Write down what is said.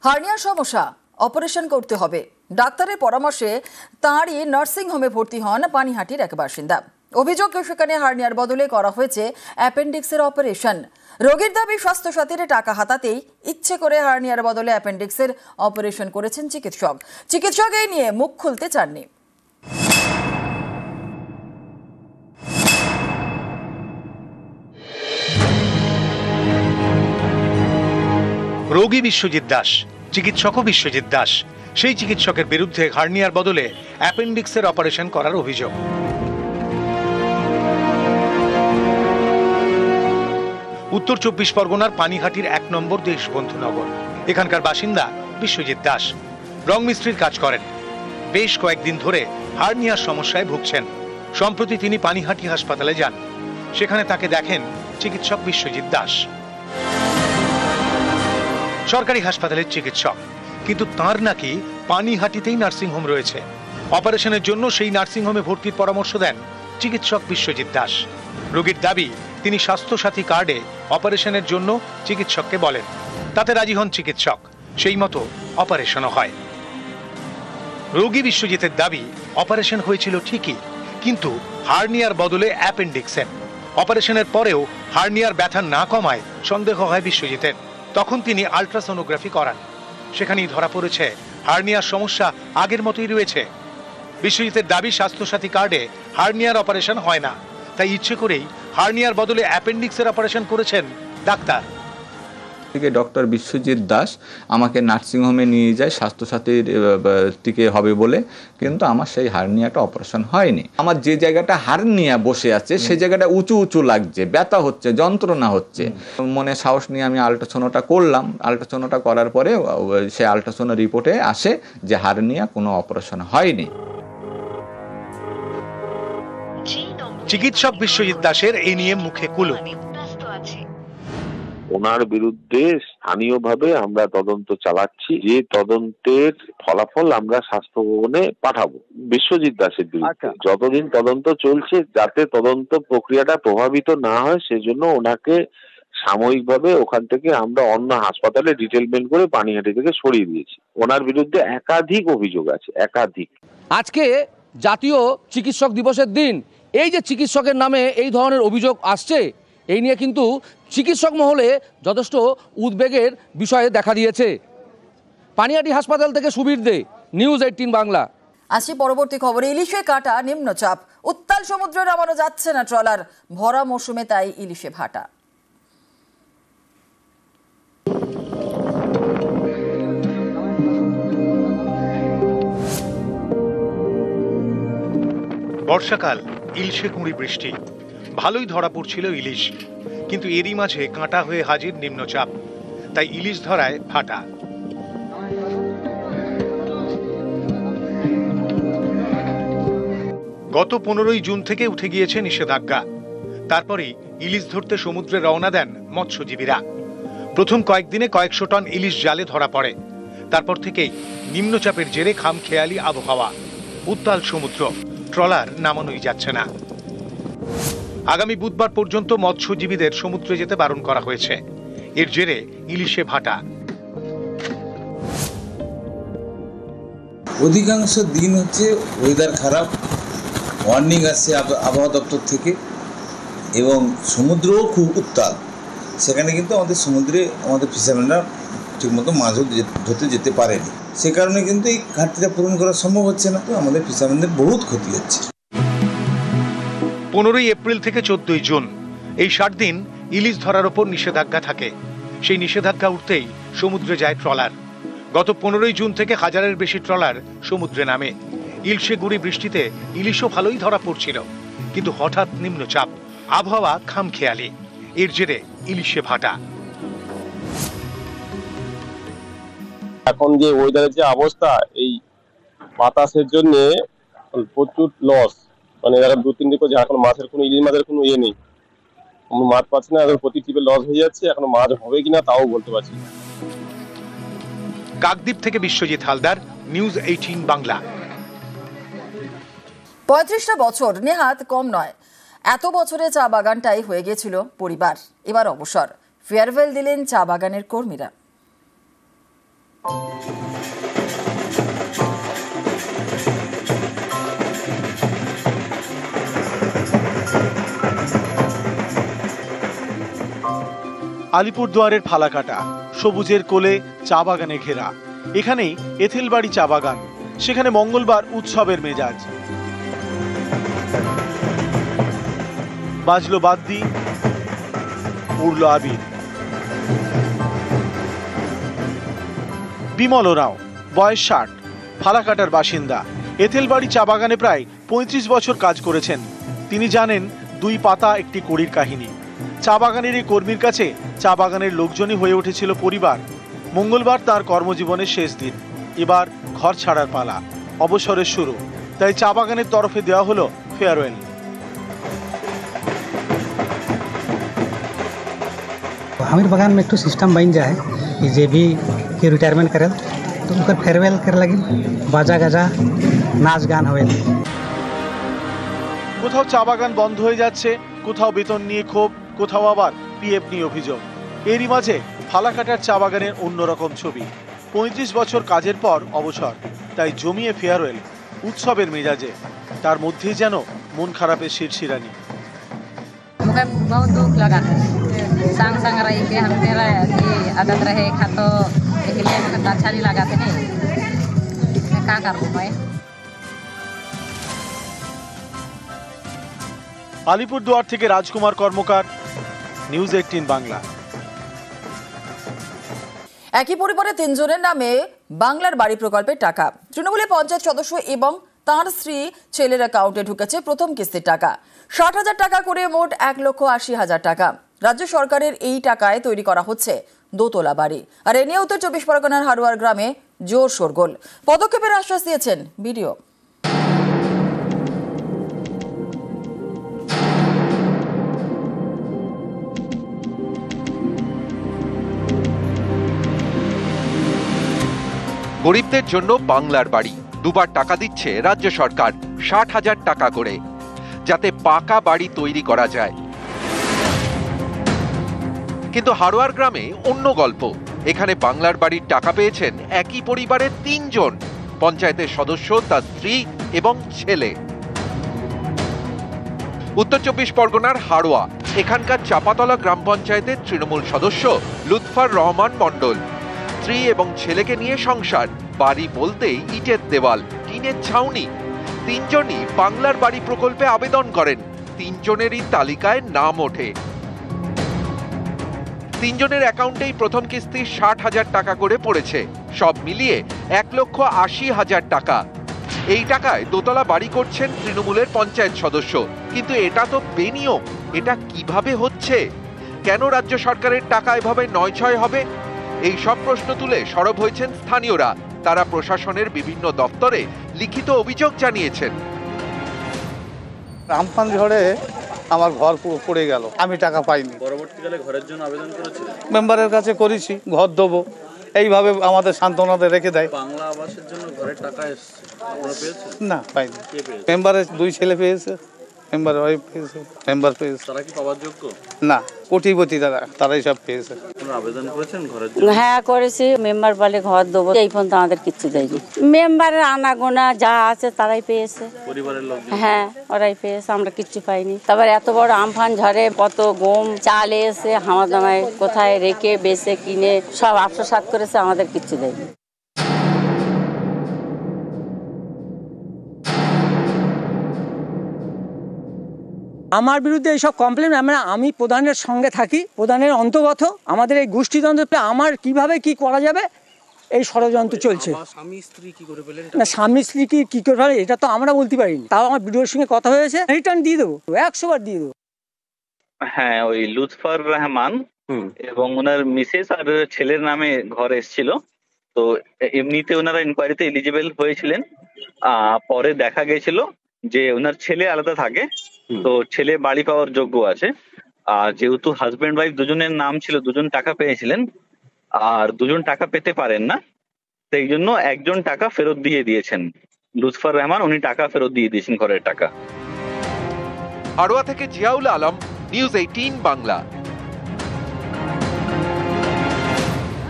হার্নিয়ার সমস্যা, অপারেশন করতে হবে। ডাক্তারের পরামর্শে তাঁরই নার্সিং হোমে ভর্তি হন পানিহাটির এক বাসিন্দা। অভিযোগ, সেখানে হার্নিয়ার বদলে করা হয়েছে অ্যাপেন্ডিক্সের অপারেশন। রোগীর দাবি, স্বাস্থ্যসাথীর টাকা হাতাতেই ইচ্ছে করে হার্নিয়ার বদলে অ্যাপেন্ডিক্সের অপারেশন করেছেন চিকিৎসক এই নিয়ে মুখ খুলতে চাননি। রোগী বিশ্বজিৎ দাস, চিকিৎসকও বিশ্বজিৎ দাস। সেই চিকিৎসকের বিরুদ্ধে হার্নিয়ার বদলে অ্যাপেন্ডিক্সের অপারেশন করার অভিযোগ। উত্তর 24 পরগনার পানিহাটির 1 নম্বর দেশবন্ধুনগর। এখানকার বাসিন্দা বিশ্বজিৎ দাস রং মিস্ত্রির কাজ করেন। বেশ কয়েকদিন ধরে হার্নিয়ার সমস্যায় ভুগছেন। সম্প্রতি তিনি পানিহাটি হাসপাতালে যান। সেখানে তাকে দেখেন চিকিৎসক বিশ্বজিৎ দাস। সরকারি হাসপাতালের চিকিৎসক, কিন্তু তার নাকি পানিহাটিতেই নার্সিংহোম রয়েছে। অপারেশনের জন্য সেই নার্সিংহোমে ভর্তির পরামর্শ দেন চিকিৎসক বিশ্বজিৎ দাস। রোগীর দাবি, তিনি স্বাস্থ্যসাথী কার্ডে অপারেশনের জন্য চিকিৎসককে বলেন, তাতে রাজি হন চিকিৎসক। সেই মতো অপারেশনও হয়। রোগী বিশ্বজিতের দাবি, অপারেশন হয়েছিল ঠিকই, কিন্তু হার্নিয়ার বদলে অ্যাপেন্ডিক্সের। অপারেশনের পরেও হার্নিয়ার ব্যথা না কমায় সন্দেহ হয় বিশ্বজিতের। তখন তিনি আল্ট্রাসোনোগ্রাফি করান। সেখানেই ধরা পড়েছে হার্নিয়ার সমস্যা আগের মতোই রয়েছে। বিশ্বজিতের দাবি, স্বাস্থ্যসাথী কার্ডে হার্নিয়ার অপারেশন হয় না, তাই ইচ্ছে করেই হার্নিয়ার বদলে অ্যাপেন্ডিক্সের অপারেশন করেছেন ডাক্তার। ডক্টর বিশ্বজিৎ দাস আমাকে নার্সিংহোমে নিয়ে যায় স্বাস্থ্যসাথীর টিকে হবে বলে, কিন্তু আমার সেই হার্নিয়াটা অপারেশন হয়নি। আমার যে জায়গাটা হার্নিয়া বসে আছে সেই জায়গাটা উঁচু উঁচু লাগছে, ব্যথা হচ্ছে, যন্ত্রণা হচ্ছে। মনে সাহস নিয়ে আমি আল্ট্রাসোনোটা করলাম। আল্ট্রাসোনোটা করার পরে সে আল্ট্রাসোনো রিপোর্টে আসে যে হার্নিয়া কোনো অপারেশন হয়নি। চিকিৎসক বিশ্বজিৎ দাসের এই নিয়ে মুখে কুলুপ। ওনার বিরুদ্ধে স্থানীয়ভাবে আমরা তদন্ত চালাচ্ছি। যে তদন্তের ফলাফল আমরা স্বাস্থ্য ভবনে পাঠাবো বিশ্বজিৎ দাসের বিরুদ্ধে। যতদিন তদন্ত চলছে, যাতে তদন্ত প্রক্রিয়াটা প্রভাবিত না হয়, সেজন্য ওনাকে সাময়িকভাবে ওখান থেকে আমরা অন্য হাসপাতালে ডিটেলমেন্ট করে পানিহাটি থেকে সরিয়ে দিয়েছি। ওনার বিরুদ্ধে একাধিক অভিযোগ আছে, একাধিক। আজকে জাতীয় চিকিৎসক দিবসের দিন এই যে চিকিৎসকের নামে এই ধরনের অভিযোগ আসছে, এই নিয়ে কিন্তু চিকিৎসক মহলে যথেষ্ট উদ্বেগের বিষয়ে দেখা দিয়েছে। পানিহাটি হাসপাতাল থেকে সুবীর দে, নিউজ 18 বাংলা। আসি পরবর্তী খবরে। ইলিশে কাটা নিম্নচাপ, উত্তাল সমুদ্রে নামানো যাচ্ছে না ট্রলার। ভরা মৌসুমে তাই ইলিশে ভাটা। বর্ষাকাল, ইলিশে কুঁড়ি বৃষ্টি, ভালোই ধরা পড়ছিল ইলিশ। কিন্তু এরই মাঝে কাঁটা হয়ে হাজির নিম্নচাপ, তাই ইলিশ ধরায় ভাটা। গত 15ই জুন থেকে উঠে গিয়েছে নিষেধাজ্ঞা। তারপরেই ইলিশ ধরতে সমুদ্রে রওনা দেন মৎস্যজীবীরা। প্রথম কয়েকদিনে কয়েকশো টন ইলিশ জালে ধরা পড়ে। তারপর থেকেই নিম্নচাপের জেরে খামখেয়ালি আবহাওয়া, উত্তাল সমুদ্র, ট্রলার নামানোই যাচ্ছে না। আগামী বুধবার পর্যন্ত মৎস্যজীবীদের সমুদ্রে যেতে বারণ করা হয়েছে। এর জেরে ইলিশে ভাটা। অধিকাংশ দিন হচ্ছে ওয়েদার খারাপ, ওয়ার্নিং আসছে আবহাওয়া দপ্তর থেকে, এবং সমুদ্রও খুব উত্তাল। সেখানে কিন্তু আমাদের সমুদ্রে আমাদের ফিশারম্যানরা ঠিকমতো মাছও ধরতে যেতে পারেনি। সে কারণে কিন্তু এই ঘাটতিটা পূরণ করা সম্ভব হচ্ছে না। আমাদের ফিশারম্যানদের বহুত ক্ষতি হচ্ছে। 15ই এপ্রিল থেকে 14ই জুন এই 60 দিন ইলিশ ধরার ওপর নিষেধাজ্ঞা থাকে। সেই নিষেধাজ্ঞা উঠতেই সমুদ্রে যায় ট্রলার। গত 15ই জুন থেকে 1000-এর বেশি ট্রলার সমুদ্রে নামে। ইলশে গুড়ি বৃষ্টিতে ইলিশও ভালোই ধরা পড়ছিল, কিন্তু হঠাৎ নিম্নচাপ, আবহাওয়া খামখেয়ালি, এর জেরে ইলিশে ভাটা। এখন যে ওয়েদারের যে অবস্থা, এই বাতাসের জন্য প্রচুর লস। মানে এরা 2-3 দিন করে এখন মাছের কোনো ইলিশ মাছের কোনো ইয়ে নেই, মাছ পাচ্ছি না। এখন প্রতি টিপে লস হয়ে যাচ্ছে। এখন মাছ হবে কিনা তাও বলতে পারছি না। কাকদ্বীপ থেকে বিশ্বজিৎ হালদার, নিউজ 18 বাংলা। 35টা বছর নেহাত কম নয়। এত বছরে চা বাগানটাই হয়ে গিয়েছিল পরিবার। এবার অবসর, ফেয়ারওয়েল দিলেন চা বাগানের কর্মীরা। আলিপুরদুয়ারের ফালাকাটা, সবুজের কোলে চা বাগানে ঘেরা। এখানেই এথেলবাড়ি চা বাগান। সেখানে মঙ্গলবার উৎসবের মেজাজ। বাজলো বাদ্যি, উড়ল আবির। বিমল ওরাও, বয়স 60, ফালাকাটার বাসিন্দা। এথেলবাড়ি চা বাগানে প্রায় 35 বছর কাজ করেছেন। তিনি জানেন 2 পাতা একটি কড়ির কাহিনী। চা বাগানের এই কর্মীর কাছে চা বাগানের লোকজনই হয়ে উঠেছিল পরিবার। মঙ্গলবার তার কর্মজীবনের শেষ দিন। এবার ঘর ছাড়ার পালা, অবসরের শুরু। তাই চা বাগানের তরফে দেওয়া হলো फेयरवेल। हमारे बगान में एक सिस्टम बन जाए कि जे भी के रिटायरमेंट करे तो उनका फेयरवेल करे लगी बाजा गाजा नाच गान हो। কোথাও চা বাগান বন্ধ হয়ে যাচ্ছে, কোথাও বেতন নিয়ে ক্ষোভ, কোথাও আবার পিএফ নিয়ে অভিযোগ। এরই মাঝে ফালাকাটার চা বাগানের অন্যরকম ছবি। 35 বছর কাজের পর অবসর, তাই জমিয়ে ফেয়ারওয়েল উৎসবের মেজাজে। তার মধ্যেই যেন মন খারাপের শিরশিরানি। मुझे बहुत दुख लगा संग संग रही के हम मेरा ये आदत रहे खा तो इसलिए मुझे अच्छा नहीं लगा नहीं क्या करूँ मैं। আলিপুরদুয়ার থেকে রাজকুমার কর্মকার, নিউজ 18 বাংলা। একই পরিবারে 3 জনের নামে বাংলার বাড়ি প্রকল্পের টাকা। তৃণমূলের পঞ্চায়েত সদস্য এবং তার স্ত্রী ছেলের অ্যাকাউন্টে ঢুকেছে প্রথম কিস্তির টাকা। 60,000 টাকা করে মোট 1,80,000 টাকা। রাজ্য সরকারের এই টাকায় তৈরি করা হচ্ছে দোতলা বাড়ি। আর এ নিয়ে উত্তর 24 পরগনার হারোয়ার গ্রামে জোর শোরগোল। পদক্ষেপের আশ্বাস দিয়েছেন বিডিও। গরিবদের জন্য বাংলার বাড়ি দুবার টাকা দিচ্ছে রাজ্য সরকার, 60,000 টাকা করে, যাতে পাকা বাড়ি তৈরি করা যায়। কিন্তু হারোয়ার গ্রামে অন্য গল্প। এখানে বাংলার বাড়ির টাকা পেয়েছেন একই পরিবারের 3 জন, পঞ্চায়েতের সদস্য, তার স্ত্রী এবং ছেলে। উত্তর 24 পরগনার হারোয়া। এখানকার চাপাতলা গ্রাম পঞ্চায়েতের তৃণমূল সদস্য লুৎফর রহমান মণ্ডল। স্ত্রী এবং ছেলেকে নিয়ে সংসার। বাড়ি বলতেই ইটের দেওয়াল, টিনের ছাউনি। 3 জনই বাংলার বাড়ি প্রকল্পে আবেদন করেন। 3 জনেরই তালিকায় নাম ওঠে। 3 জনের অ্যাকাউন্টেই প্রথম কিস্তি 60,000 টাকা করে পড়েছে। সব মিলিয়ে 1,80,000 টাকা। এই টাকায় দোতলা বাড়ি করছেন তৃণমূলের পঞ্চায়েত সদস্য। কিন্তু এটা তো বেনিয়ম। এটা কিভাবে হচ্ছে? কেন রাজ্য সরকারের টাকা এভাবে নয়ছয় হবে? এই সব প্রশ্ন তুলে সরব হয়েছেন স্থানীয়রা। তারা প্রশাসনের বিভিন্ন দপ্তরে লিখিত অভিযোগ জানিয়েছেন। আমফান ঝড়ে আমার ঘর পুরো পড়ে গেল, আমি টাকা পাইনি। পরবর্তীকালে ঘরের জন্য আবেদন করেছিলেন? মেম্বারের কাছে করেছি, ঘর দেবো, এইভাবে আমাদের সান্ত্বনাতে রেখে দেয়। বাংলা আবাসের জন্য ঘরের টাকা এসছে, আপনারা পেয়েছেন? না, পাইনি। মেম্বারের 2 ছেলে পেয়েছে, মেম্বার ওয়াইফ পেয়েছে, মেম্বার পেয়েছে। তারা কি পাওয়ার যোগ্য? না, কোটিপতি তারাই সব পেয়েছে। আপনারা আবেদন করেছেন ঘরের জন্য? হ্যাঁ করেছি, মেম্বার বলে ঘর দেবো, এই পর্যন্ত আমাদের কিচ্ছু দেয়নি। মেম্বারের আনাগোনা যা আছে তারাই পেয়েছে, পরিবারের লোক। হ্যাঁ ওরাই পেয়েছে, আমরা কিচ্ছু পাইনি। তারপর এত বড় আমফান ঝড়ে কত গম চাল এসে হামাদামায় কোথায় রেখে বেচে কিনে সব আত্মসাৎ করেছে, আমাদের কিচ্ছু দেয়নি। আমার বিরুদ্ধে এইসব কমপ্লেন, আমি প্রধানের সঙ্গে থাকি, প্রধানের অন্তর্গত। আমাদের এই গোষ্ঠীতন্ত্রে আমার কিভাবে কি করা যাবে এই ষড়যন্ত্র চলছে। স্বামী স্ত্রী কি করে পেলেন? না, স্বামী স্ত্রী কি করে পেলেন এটা তো আমরা বলতে পারিনি। তাও আমার বিডিওর সঙ্গে কথা হয়েছে, রিটার্ন দিয়ে দেবো, 100 বার দিয়ে দেবো। হ্যাঁ, ওই লুৎফর রহমান এবং ওনার মিসেস আর ছেলের নামে ঘর এসেছিল। তো এমনিতে ওনারা ইনকোয়ারিতে এলিজিবল হয়েছিলেন। পরে দেখা গেছিল যে ওনার ছেলে আলাদা থাকে, তো ছেলে বাড়ি পাওয়ার যোগ্য আছে। আর যেহেতু হাজবেন্ড ওয়াইফ দুজনের নাম ছিল, 2 জন টাকা পেয়েছিলেন, আর 2 জন টাকা পেতে পারেন না, সেই জন্য 1 জন টাকা ফেরত দিয়ে দিয়েছেন। লুৎফর রহমান উনি টাকা ফেরত দিয়ে দিয়েছেন, ঘরের টাকা। হারোয়া থেকে জিয়াউল আলম, নিউজ 18 বাংলা।